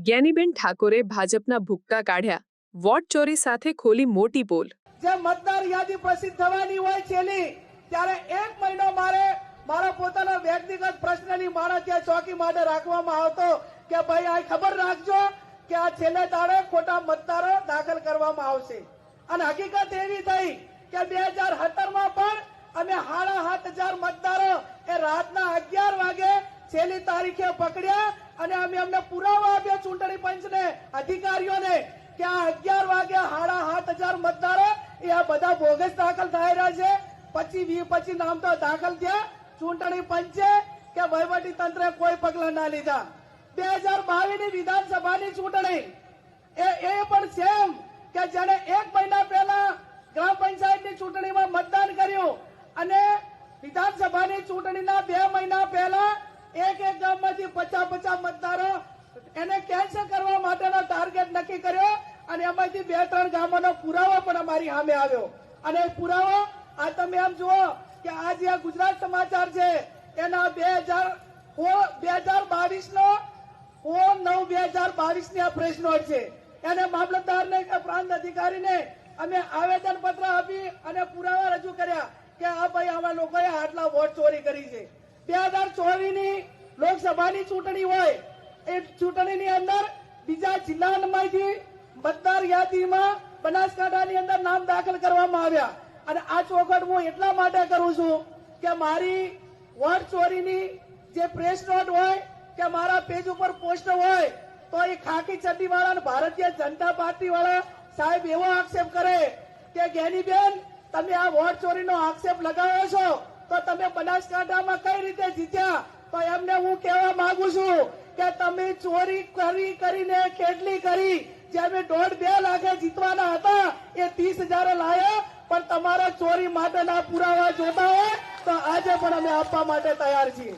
જ્ઞાનીબેન ઠાકોરે ભાજપના ભૂક્કા કાઢ્યા, વોટ ચોરી સાથે ખોલી મોટી પોલ। જે મતદાર યાદી પ્રસિદ્ધ થવાની હોય છેલ્લી ત્યારે 1 મહિનો મારા પોતાના વ્યક્તિગત પ્રશ્નની મારા ત્યાં ચોકી માટે રાખવામાં આવતો કે ભાઈ આ ખબર રાખજો કે આ છેલ્લે દાડે ખોટા મતદારો દાખલ કરવામાં આવશે। અને હકીકત એવી થઈ કે 2017માં પણ અમે 7,500 મતદારો એ રાતના 11 વાગે છેલ્લી તારીખે પકડ્યા અને અમે અમને પુરાવા આપ્યા ચૂંટણી પંચને અધિકારીઓને કે આ 11 વાગે 7,500 મતદારો એ આ બધા બોગસ દાખલ થઈ રહ્યા છે। 25 નામ તો દાખલ થયા, ચૂંટણી પંચે કે વહીવટી તંત્રે કોઈ પગલા ના લીધા। 2022 ની વિધાનસભાની ચૂંટણી એ પણ સેમ કે જેને 1 મહિના પહેલા ગ્રામ પંચાયતની ચૂંટણીમાં મતદાન કર્યું અને વિધાનસભાની ચૂંટણીના 2 મહિના પહેલા એક ગામમાંથી 50 મતદારો એને કેન્સલ કરવા માટેનો ટાર્ગેટ નક્કી કર્યો અને એમાંથી 2-3 ગામોનો પુરાવો પણ અમારી સામે આવ્યો। અને પુરાવો આ તમે એમ જુઓ કે આ જે ગુજરાત સમાચાર છે એના 2022 નો 9/2022 ની આ પ્રેસ નોટ છે। એને મામલતદારને કે પ્રાંત અધિકારીને અમે આવેદન પત્ર આપી અને પુરાવા રજૂ કર્યા કે આ ભાઈ આવા લોકોએ આટલા વોટ ચોરી કરી છે। 2024 ની લોકસભાની ચૂંટણી હોય એ ચૂંટણીની અંદર બીજા જિલ્લામાંથી મતદાર યાદીમાં બનાસકાંઠાની અંદર નામ દાખલ કરવામાં આવ્યા અને આ ચોખવટ હું એટલા માટે કરું છું કે મારી વોટ ચોરીની જે પ્રેસ નોટ હોય કે મારા પેજ ઉપર પોસ્ટ હોય તો એ ખાકી ચડ્ડી વાળા ભારતીય જનતા પાર્ટી વાળા સાહેબ એવો આક્ષેપ કરે કે જ્ઞાનીબેન તમે આ વોટ ચોરીનો આક્ષેપ લગાવ્યો છો તો તમે બનાસકાંઠામાં કઈ રીતે જીત્યા? તો એમને હું કહેવા માંગુ છું કે તમે ચોરી કરીને કેટલી કરી? જે અમે 1.5-2 લાખે જીતવાના હતા એ 30,000 લાયા, પણ તમારા ચોરી માટેના પુરાવા જોતા હોય તો આજે પણ અમે આપવા માટે તૈયાર છીએ।